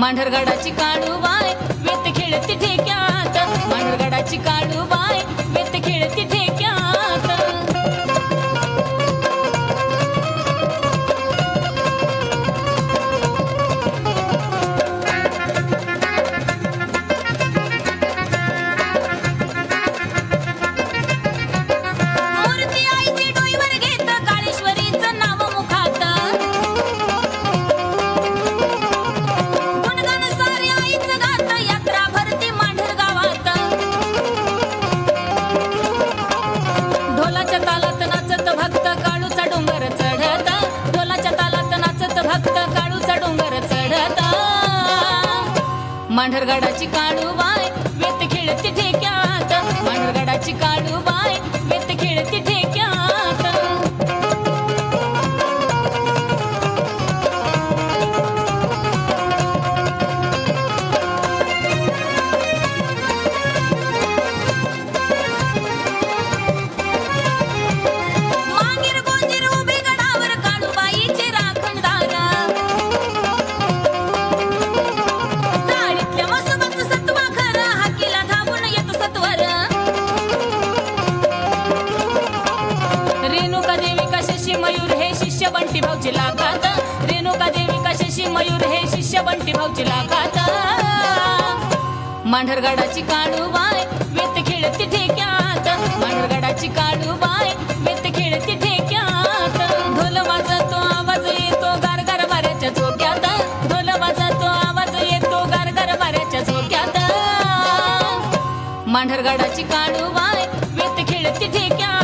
मांढरगडाची काळूबाई वेत खेळती ठेक्यात, मांढरगडाची काळूबाई वेत खेळती ठेक्यात। मूर्ती आईची डोईवर घेत काळेश्वरीचं नाव मुखात, गुणगान सारे आईचं गात यात्रा भरती मांढर गावात। ढोलाच्या तालात नाचत भक्त काळूचा डोंगर चढत, ढोलाच्या तालात नाचत भक्त काळूचा डोंगर चढत। मांढरगडाची काळूबाई वेत खेळती ठेक्यात, मांढरगडाची काळूबाई वेत खेळती ठेक्यात। मांगीर गोंजीर उभे गडावर काळूबाईचे राखणदार, चाळीतल्या म्हसोबाचं सत्वा खरं हाकीला धावून येत सत्वर। रेणुका देवी का शशी मयूर हे शिष्य बंटी भाऊची लाखात, रेणुका देवी का शशी मयूर हे शिष्य बंटी भाऊची लाखात। मांढरगडाची काळूबाई वेत खेळती ठेक्यात, मांढरगडाची काळूबाई वेत खेळती ठेक्यात। ढोल वाजतो आवाज येतो गारगार वाऱ्याच्या झोक्यात, ढोल वाजतो आवाज येतो गारगार वाऱ्याच्या झोक्यात। मांढरगडाची काळूबाई वेत खेळती ठेक्यात।